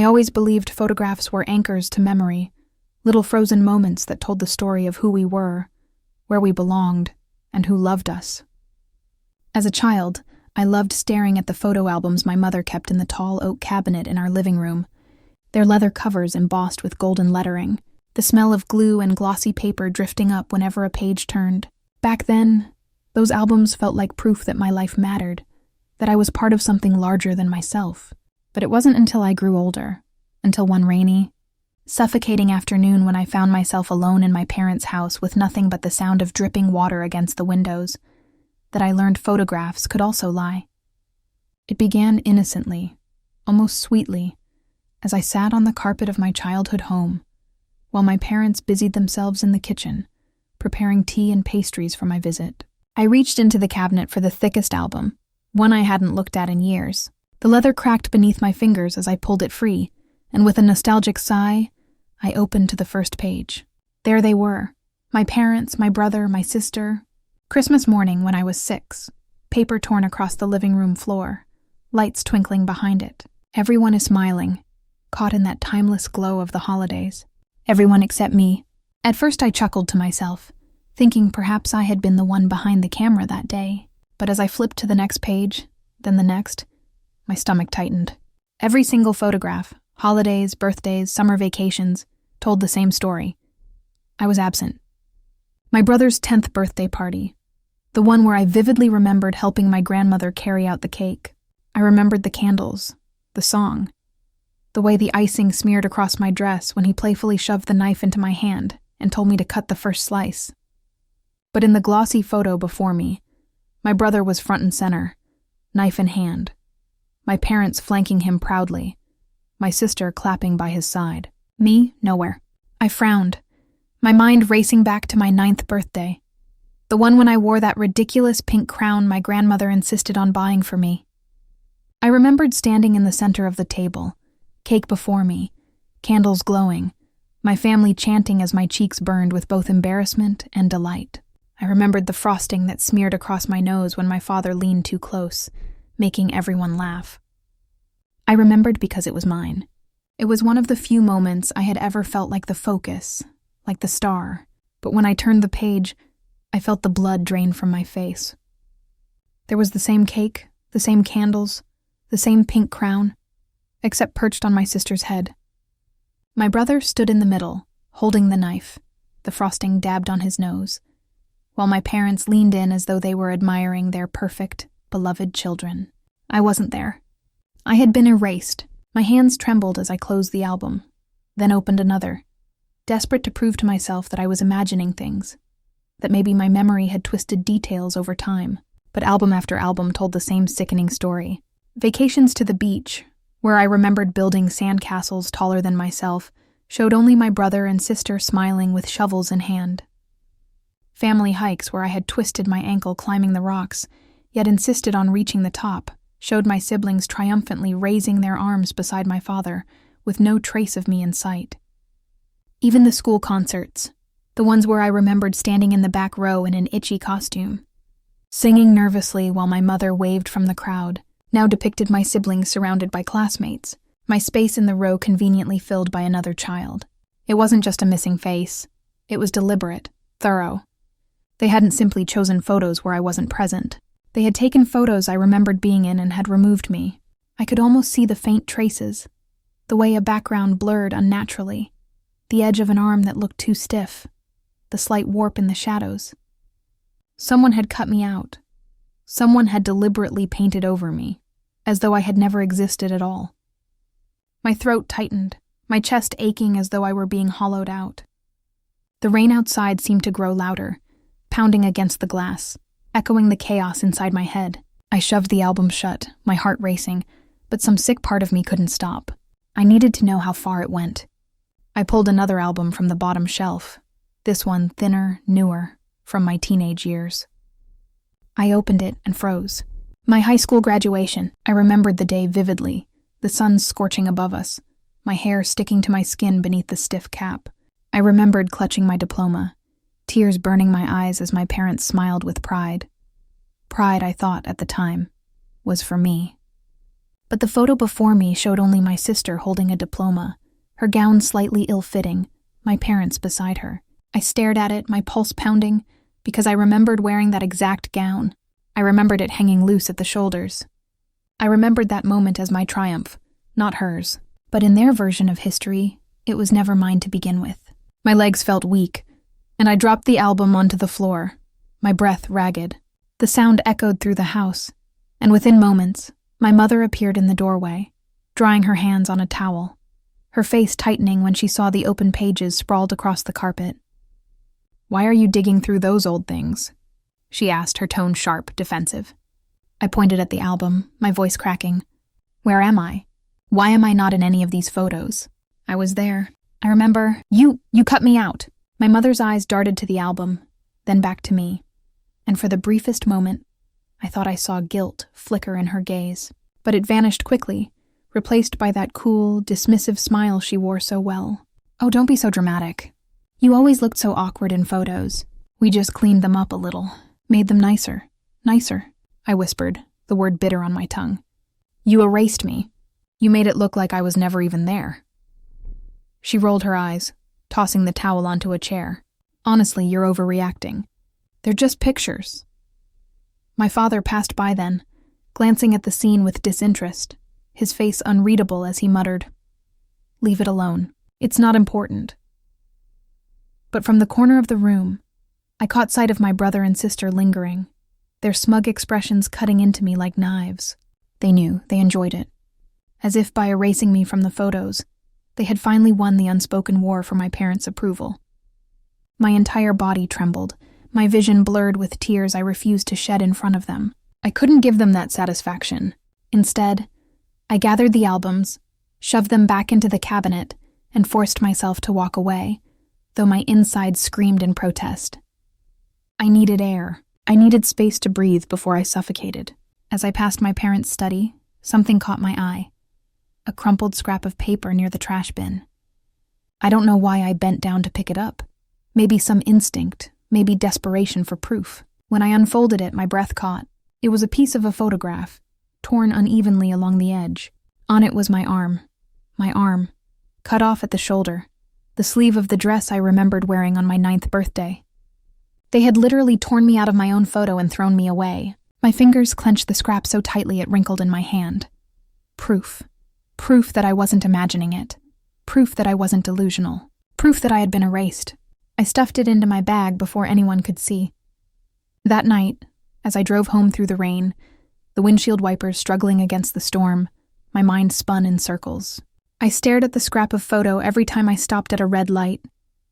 I always believed photographs were anchors to memory, little frozen moments that told the story of who we were, where we belonged, and who loved us. As a child, I loved staring at the photo albums my mother kept in the tall oak cabinet in our living room, their leather covers embossed with golden lettering, the smell of glue and glossy paper drifting up whenever a page turned. Back then, those albums felt like proof that my life mattered, that I was part of something larger than myself. But it wasn't until I grew older, until one rainy, suffocating afternoon when I found myself alone in my parents' house with nothing but the sound of dripping water against the windows, that I learned photographs could also lie. It began innocently, almost sweetly, as I sat on the carpet of my childhood home, while my parents busied themselves in the kitchen, preparing tea and pastries for my visit. I reached into the cabinet for the thickest album, one I hadn't looked at in years. The leather cracked beneath my fingers as I pulled it free, and with a nostalgic sigh, I opened to the first page. There they were, my parents, my brother, my sister. Christmas morning when I was 6, paper torn across the living room floor, lights twinkling behind it. Everyone is smiling, caught in that timeless glow of the holidays. Everyone except me. At first I chuckled to myself, thinking perhaps I had been the one behind the camera that day. But as I flipped to the next page, then the next, my stomach tightened. Every single photograph, holidays, birthdays, summer vacations, told the same story. I was absent. My brother's 10th birthday party, the one where I vividly remembered helping my grandmother carry out the cake. I remembered the candles, the song, the way the icing smeared across my dress when he playfully shoved the knife into my hand and told me to cut the first slice. But in the glossy photo before me, my brother was front and center, knife in hand, my parents flanking him proudly, my sister clapping by his side. Me, nowhere. I frowned, my mind racing back to my 9th birthday, the one when I wore that ridiculous pink crown my grandmother insisted on buying for me. I remembered standing in the center of the table, cake before me, candles glowing, my family chanting as my cheeks burned with both embarrassment and delight. I remembered the frosting that smeared across my nose when my father leaned too close, making everyone laugh. I remembered because it was mine. It was one of the few moments I had ever felt like the focus, like the star, but when I turned the page, I felt the blood drain from my face. There was the same cake, the same candles, the same pink crown, except perched on my sister's head. My brother stood in the middle, holding the knife, the frosting dabbed on his nose, while my parents leaned in as though they were admiring their perfect, beloved children. I wasn't there. I had been erased. My hands trembled as I closed the album, then opened another, desperate to prove to myself that I was imagining things, that maybe my memory had twisted details over time. But album after album told the same sickening story. Vacations to the beach, where I remembered building sandcastles taller than myself, showed only my brother and sister smiling with shovels in hand. Family hikes where I had twisted my ankle climbing the rocks, yet insisted on reaching the top, showed my siblings triumphantly raising their arms beside my father, with no trace of me in sight. Even the school concerts, the ones where I remembered standing in the back row in an itchy costume, singing nervously while my mother waved from the crowd, now depicted my siblings surrounded by classmates, my space in the row conveniently filled by another child. It wasn't just a missing face. It was deliberate, thorough. They hadn't simply chosen photos where I wasn't present. They had taken photos I remembered being in and had removed me. I could almost see the faint traces, the way a background blurred unnaturally, the edge of an arm that looked too stiff, the slight warp in the shadows. Someone had cut me out. Someone had deliberately painted over me, as though I had never existed at all. My throat tightened, my chest aching as though I were being hollowed out. The rain outside seemed to grow louder, pounding against the glass, echoing the chaos inside my head. I shoved the album shut, my heart racing, but some sick part of me couldn't stop. I needed to know how far it went. I pulled another album from the bottom shelf, this one thinner, newer, from my teenage years. I opened it and froze. My high school graduation. I remembered the day vividly, the sun scorching above us, my hair sticking to my skin beneath the stiff cap. I remembered clutching my diploma, tears burning my eyes as my parents smiled with pride. Pride, I thought at the time, was for me. But the photo before me showed only my sister holding a diploma, her gown slightly ill-fitting, my parents beside her. I stared at it, my pulse pounding, because I remembered wearing that exact gown. I remembered it hanging loose at the shoulders. I remembered that moment as my triumph, not hers. But in their version of history, it was never mine to begin with. My legs felt weak, and I dropped the album onto the floor, my breath ragged. The sound echoed through the house, and within moments, my mother appeared in the doorway, drying her hands on a towel, her face tightening when she saw the open pages sprawled across the carpet. "Why are you digging through those old things?" she asked, her tone sharp, defensive. I pointed at the album, my voice cracking. "Where am I? Why am I not in any of these photos? I was there. I remember, you cut me out." My mother's eyes darted to the album, then back to me, and for the briefest moment, I thought I saw guilt flicker in her gaze. But it vanished quickly, replaced by that cool, dismissive smile she wore so well. "Oh, don't be so dramatic. You always looked so awkward in photos. We just cleaned them up a little, made them nicer. Nicer," I whispered, the word bitter on my tongue. "You erased me. You made it look like I was never even there." She rolled her eyes, tossing the towel onto a chair. "Honestly, you're overreacting. They're just pictures." My father passed by then, glancing at the scene with disinterest, his face unreadable as he muttered, "Leave it alone. It's not important." But from the corner of the room, I caught sight of my brother and sister lingering, their smug expressions cutting into me like knives. They knew, they enjoyed it. As if by erasing me from the photos, they had finally won the unspoken war for my parents' approval. My entire body trembled, my vision blurred with tears I refused to shed in front of them. I couldn't give them that satisfaction. Instead, I gathered the albums, shoved them back into the cabinet, and forced myself to walk away, though my insides screamed in protest. I needed air. I needed space to breathe before I suffocated. As I passed my parents' study, something caught my eye. A crumpled scrap of paper near the trash bin. I don't know why I bent down to pick it up. Maybe some instinct, maybe desperation for proof. When I unfolded it, my breath caught. It was a piece of a photograph, torn unevenly along the edge. On it was my arm, cut off at the shoulder, the sleeve of the dress I remembered wearing on my 9th birthday. They had literally torn me out of my own photo and thrown me away. My fingers clenched the scrap so tightly it wrinkled in my hand. Proof. Proof that I wasn't imagining it. Proof that I wasn't delusional. Proof that I had been erased. I stuffed it into my bag before anyone could see. That night, as I drove home through the rain, the windshield wipers struggling against the storm, my mind spun in circles. I stared at the scrap of photo every time I stopped at a red light,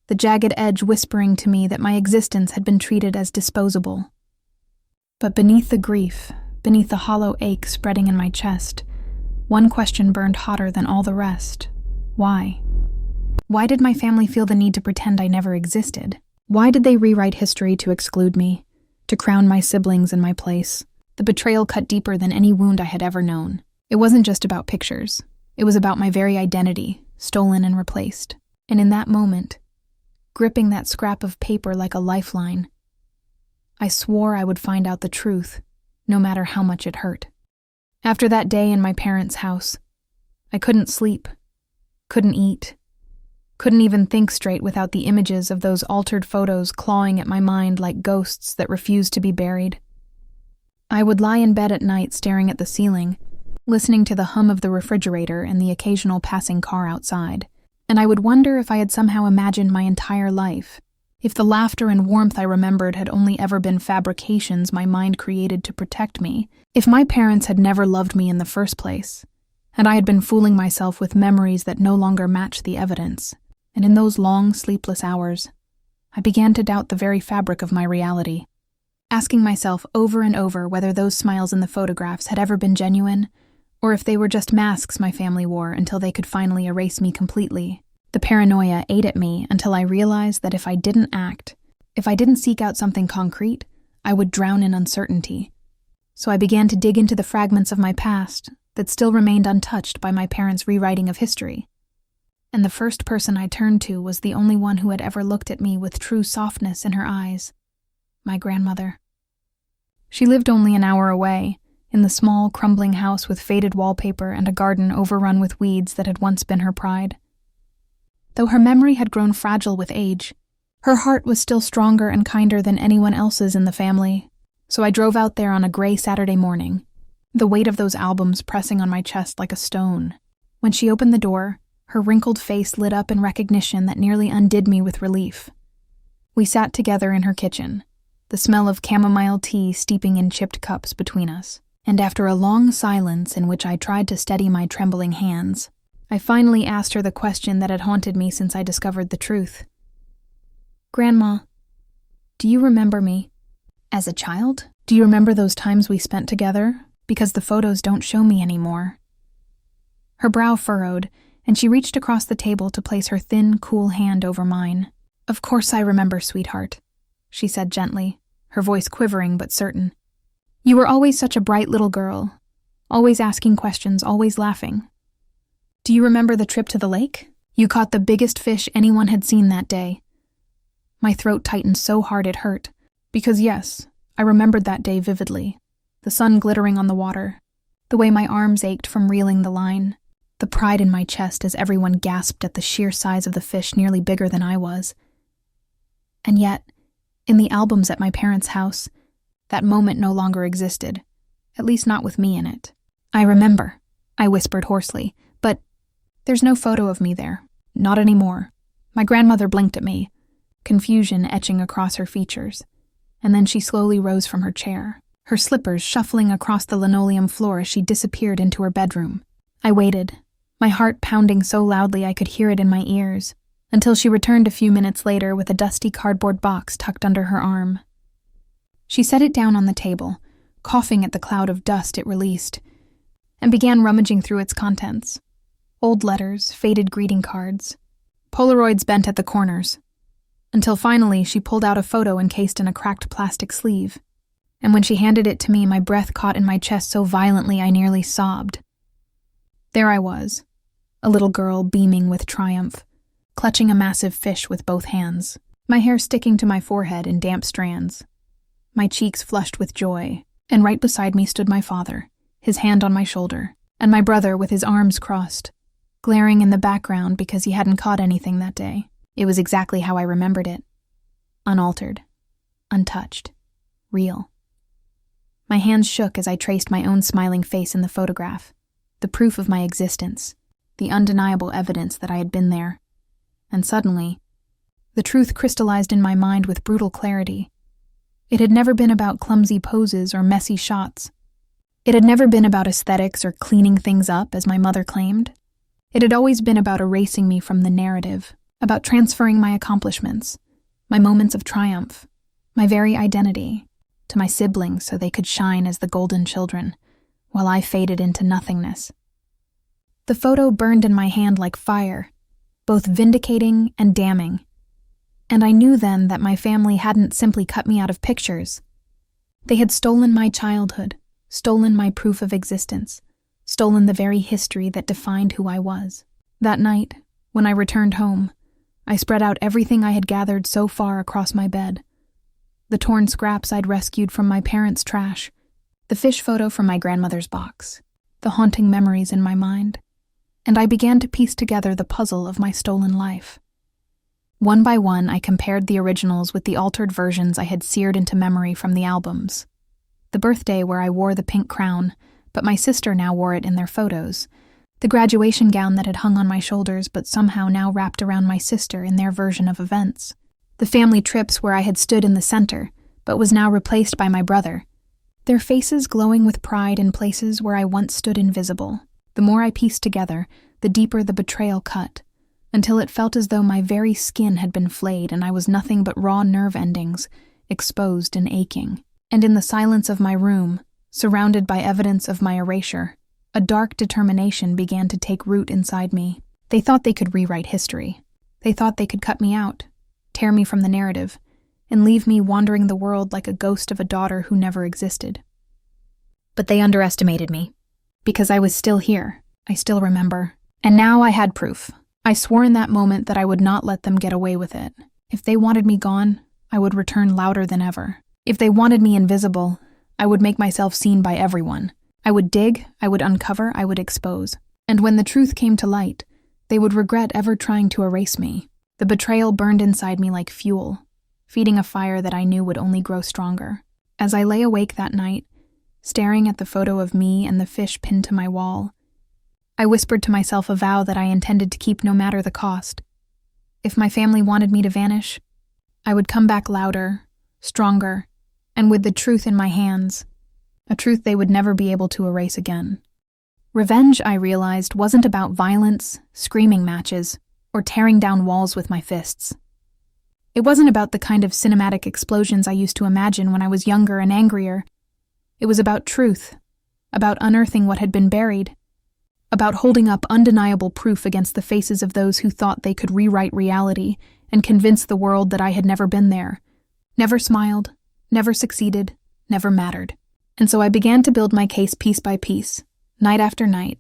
the jagged edge whispering to me that my existence had been treated as disposable. But beneath the grief, beneath the hollow ache spreading in my chest, one question burned hotter than all the rest. Why? Why did my family feel the need to pretend I never existed? Why did they rewrite history to exclude me, to crown my siblings in my place? The betrayal cut deeper than any wound I had ever known. It wasn't just about pictures. It was about my very identity, stolen and replaced. And in that moment, gripping that scrap of paper like a lifeline, I swore I would find out the truth, no matter how much it hurt. After that day in my parents' house, I couldn't sleep, couldn't eat, couldn't even think straight without the images of those altered photos clawing at my mind like ghosts that refused to be buried. I would lie in bed at night staring at the ceiling, listening to the hum of the refrigerator and the occasional passing car outside, and I would wonder if I had somehow imagined my entire life, if the laughter and warmth I remembered had only ever been fabrications my mind created to protect me, if my parents had never loved me in the first place, and I had been fooling myself with memories that no longer matched the evidence. And in those long, sleepless hours, I began to doubt the very fabric of my reality, asking myself over and over whether those smiles in the photographs had ever been genuine, or if they were just masks my family wore until they could finally erase me completely. The paranoia ate at me until I realized that if I didn't act, if I didn't seek out something concrete, I would drown in uncertainty. So I began to dig into the fragments of my past that still remained untouched by my parents' rewriting of history. And the first person I turned to was the only one who had ever looked at me with true softness in her eyes, my grandmother. She lived only an hour away, in the small, crumbling house with faded wallpaper and a garden overrun with weeds that had once been her pride. Though her memory had grown fragile with age, her heart was still stronger and kinder than anyone else's in the family, so I drove out there on a gray Saturday morning, the weight of those albums pressing on my chest like a stone. When she opened the door, her wrinkled face lit up in recognition that nearly undid me with relief. We sat together in her kitchen, the smell of chamomile tea steeping in chipped cups between us, and after a long silence in which I tried to steady my trembling hands, I finally asked her the question that had haunted me since I discovered the truth. "Grandma, do you remember me? As a child? Do you remember those times we spent together? Because the photos don't show me anymore." Her brow furrowed, and she reached across the table to place her thin, cool hand over mine. "Of course I remember, sweetheart," she said gently, her voice quivering but certain. "You were always such a bright little girl, always asking questions, always laughing. Do you remember the trip to the lake? You caught the biggest fish anyone had seen that day." My throat tightened so hard it hurt, because yes, I remembered that day vividly. The sun glittering on the water, the way my arms ached from reeling the line, the pride in my chest as everyone gasped at the sheer size of the fish nearly bigger than I was. And yet, in the albums at my parents' house, that moment no longer existed, at least not with me in it. "I remember," I whispered hoarsely, "but there's no photo of me there. Not anymore." My grandmother blinked at me, confusion etching across her features, and then she slowly rose from her chair, her slippers shuffling across the linoleum floor as she disappeared into her bedroom. I waited, my heart pounding so loudly I could hear it in my ears, until she returned a few minutes later with a dusty cardboard box tucked under her arm. She set it down on the table, coughing at the cloud of dust it released, and began rummaging through its contents. Old letters, faded greeting cards, Polaroids bent at the corners, until finally she pulled out a photo encased in a cracked plastic sleeve. And when she handed it to me, my breath caught in my chest so violently I nearly sobbed. There I was, a little girl beaming with triumph, clutching a massive fish with both hands, my hair sticking to my forehead in damp strands, my cheeks flushed with joy, and right beside me stood my father, his hand on my shoulder, and my brother with his arms crossed, glaring in the background because he hadn't caught anything that day. It was exactly how I remembered it. Unaltered, untouched, real. My hands shook as I traced my own smiling face in the photograph, the proof of my existence, the undeniable evidence that I had been there. And suddenly, the truth crystallized in my mind with brutal clarity. It had never been about clumsy poses or messy shots. It had never been about aesthetics or cleaning things up, as my mother claimed. It had always been about erasing me from the narrative, about transferring my accomplishments, my moments of triumph, my very identity, to my siblings so they could shine as the golden children, while I faded into nothingness. The photo burned in my hand like fire, both vindicating and damning. And I knew then that my family hadn't simply cut me out of pictures. They had stolen my childhood, stolen my proof of existence, stolen the very history that defined who I was. That night, when I returned home, I spread out everything I had gathered so far across my bed. The torn scraps I'd rescued from my parents' trash, the fish photo from my grandmother's box, the haunting memories in my mind, and I began to piece together the puzzle of my stolen life. One by one, I compared the originals with the altered versions I had seared into memory from the albums. The birthday where I wore the pink crown, but my sister now wore it in their photos. The graduation gown that had hung on my shoulders but somehow now wrapped around my sister in their version of events. The family trips where I had stood in the center, but was now replaced by my brother. Their faces glowing with pride in places where I once stood invisible. The more I pieced together, the deeper the betrayal cut, until it felt as though my very skin had been flayed and I was nothing but raw nerve endings, exposed and aching. And in the silence of my room, surrounded by evidence of my erasure, a dark determination began to take root inside me. They thought they could rewrite history. They thought they could cut me out, tear me from the narrative, and leave me wandering the world like a ghost of a daughter who never existed. But they underestimated me, because I was still here, I still remember. And now I had proof. I swore in that moment that I would not let them get away with it. If they wanted me gone, I would return louder than ever. If they wanted me invisible, I would make myself seen by everyone. I would dig, I would uncover, I would expose. And when the truth came to light, they would regret ever trying to erase me. The betrayal burned inside me like fuel, feeding a fire that I knew would only grow stronger. As I lay awake that night, staring at the photo of me and the fish pinned to my wall, I whispered to myself a vow that I intended to keep no matter the cost. If my family wanted me to vanish, I would come back louder, stronger, and with the truth in my hands, a truth they would never be able to erase again. Revenge, I realized, wasn't about violence, screaming matches, or tearing down walls with my fists. It wasn't about the kind of cinematic explosions I used to imagine when I was younger and angrier. It was about truth, about unearthing what had been buried, about holding up undeniable proof against the faces of those who thought they could rewrite reality and convince the world that I had never been there, never smiled, never succeeded, never mattered. And so I began to build my case piece by piece, night after night,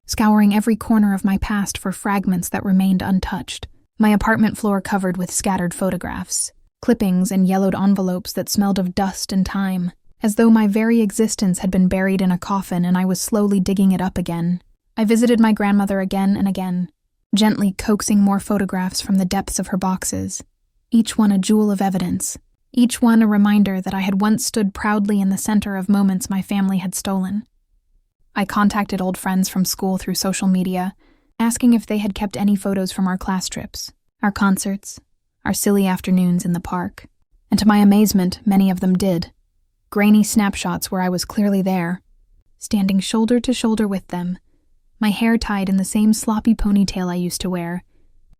scouring every corner of my past for fragments that remained untouched. My apartment floor covered with scattered photographs, clippings and yellowed envelopes that smelled of dust and time, as though my very existence had been buried in a coffin and I was slowly digging it up again. I visited my grandmother again and again, gently coaxing more photographs from the depths of her boxes, each one a jewel of evidence, each one a reminder that I had once stood proudly in the center of moments my family had stolen. I contacted old friends from school through social media, asking if they had kept any photos from our class trips, our concerts, our silly afternoons in the park. And to my amazement, many of them did. Grainy snapshots where I was clearly there, standing shoulder to shoulder with them, my hair tied in the same sloppy ponytail I used to wear,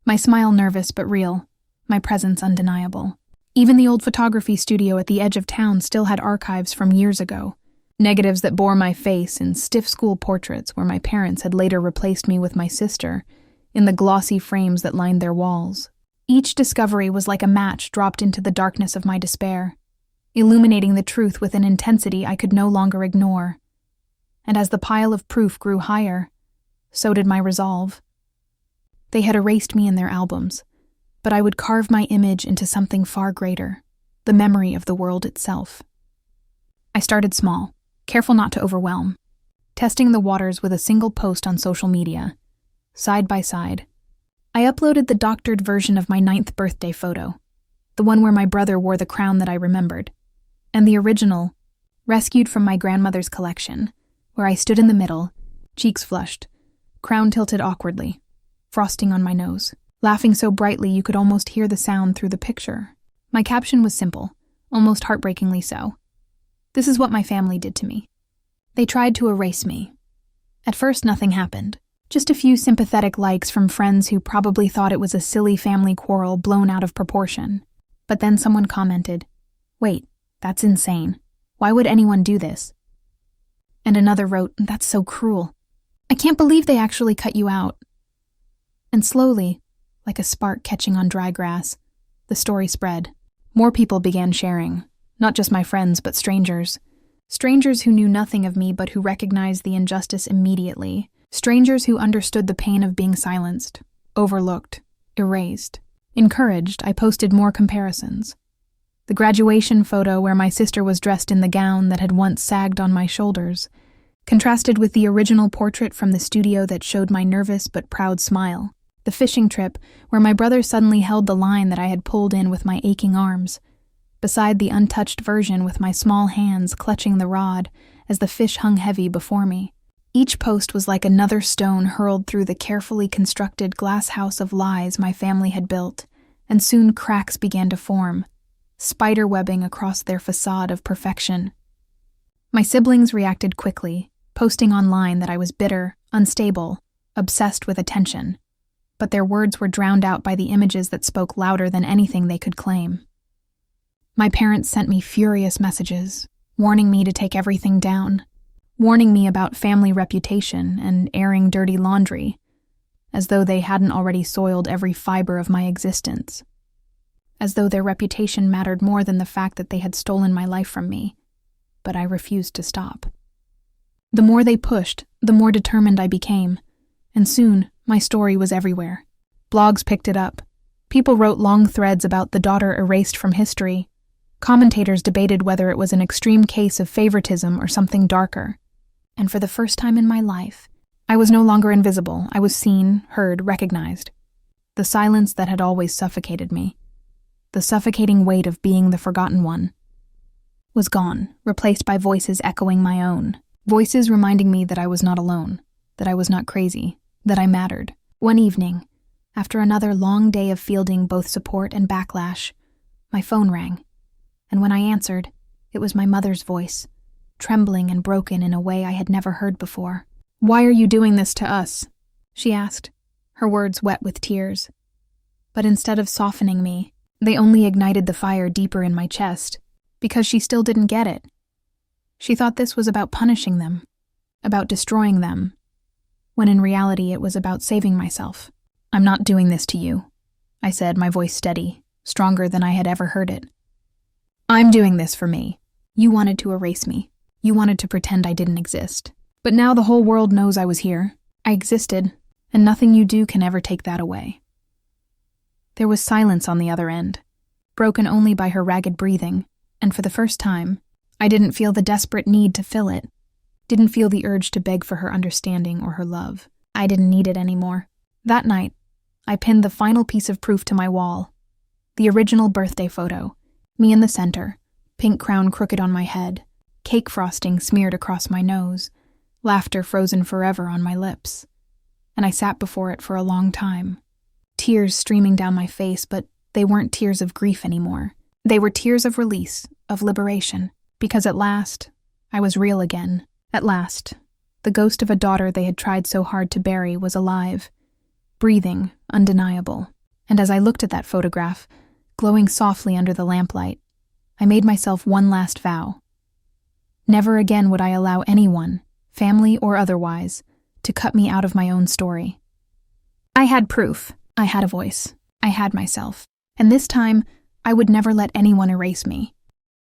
my smile nervous but real, my presence undeniable. Even the old photography studio at the edge of town still had archives from years ago, negatives that bore my face in stiff school portraits where my parents had later replaced me with my sister in the glossy frames that lined their walls. Each discovery was like a match dropped into the darkness of my despair, illuminating the truth with an intensity I could no longer ignore. And as the pile of proof grew higher, so did my resolve. They had erased me in their albums, but I would carve my image into something far greater, the memory of the world itself. I started small, careful not to overwhelm, testing the waters with a single post on social media. Side by side, I uploaded the doctored version of my 9th birthday photo, the one where my brother wore the crown that I remembered, and the original, rescued from my grandmother's collection, where I stood in the middle, cheeks flushed, crown tilted awkwardly, frosting on my nose, laughing so brightly you could almost hear the sound through the picture. My caption was simple, almost heartbreakingly so. This is what my family did to me. They tried to erase me. At first, nothing happened. Just a few sympathetic likes from friends who probably thought it was a silly family quarrel blown out of proportion. But then someone commented, "Wait, that's insane. Why would anyone do this?" And another wrote, "That's so cruel. I can't believe they actually cut you out." And slowly, like a spark catching on dry grass, the story spread. More people began sharing, not just my friends, but strangers. Strangers who knew nothing of me but who recognized the injustice immediately. Strangers who understood the pain of being silenced, overlooked, erased. Encouraged, I posted more comparisons. The graduation photo where my sister was dressed in the gown that had once sagged on my shoulders, contrasted with the original portrait from the studio that showed my nervous but proud smile. The fishing trip where my brother suddenly held the line that I had pulled in with my aching arms, beside the untouched version with my small hands clutching the rod as the fish hung heavy before me. Each post was like another stone hurled through the carefully constructed glass house of lies my family had built, and soon cracks began to form, spider-webbing across their facade of perfection. My siblings reacted quickly, posting online that I was bitter, unstable, obsessed with attention, but their words were drowned out by the images that spoke louder than anything they could claim. My parents sent me furious messages, warning me to take everything down, warning me about family reputation and airing dirty laundry, as though they hadn't already soiled every fiber of my existence, as though their reputation mattered more than the fact that they had stolen my life from me, but I refused to stop. The more they pushed, the more determined I became, and soon my story was everywhere. Blogs picked it up. People wrote long threads about the daughter erased from history. Commentators debated whether it was an extreme case of favoritism or something darker. and for the first time in my life, I was no longer invisible. I was seen, heard, recognized. The silence that had always suffocated me, the suffocating weight of being the forgotten one, was gone, replaced by voices echoing my own. Voices reminding me that I was not alone, that I was not crazy, that I mattered. One evening, after another long day of fielding both support and backlash, my phone rang, and when I answered, it was my mother's voice, trembling and broken in a way I had never heard before. "Why are you doing this to us?" she asked, her words wet with tears. But instead of softening me, they only ignited the fire deeper in my chest, because she still didn't get it. She thought this was about punishing them, about destroying them, when in reality it was about saving myself. "I'm not doing this to you," I said, my voice steady, stronger than I had ever heard it. "I'm doing this for me. You wanted to erase me. You wanted to pretend I didn't exist. But now the whole world knows I was here. I existed, and nothing you do can ever take that away." There was silence on the other end, broken only by her ragged breathing, and for the first time, I didn't feel the desperate need to fill it, didn't feel the urge to beg for her understanding or her love. I didn't need it anymore. That night, I pinned the final piece of proof to my wall, the original birthday photo, me in the center, pink crown crooked on my head, cake frosting smeared across my nose, laughter frozen forever on my lips. And I sat before it for a long time, tears streaming down my face, but they weren't tears of grief anymore. They were tears of release, of liberation, because at last, I was real again. At last, the ghost of a daughter they had tried so hard to bury was alive, breathing, undeniable. And as I looked at that photograph, glowing softly under the lamplight, I made myself one last vow. Never again would I allow anyone, family or otherwise, to cut me out of my own story. I had proof, I had a voice, I had myself, and this time I would never let anyone erase me.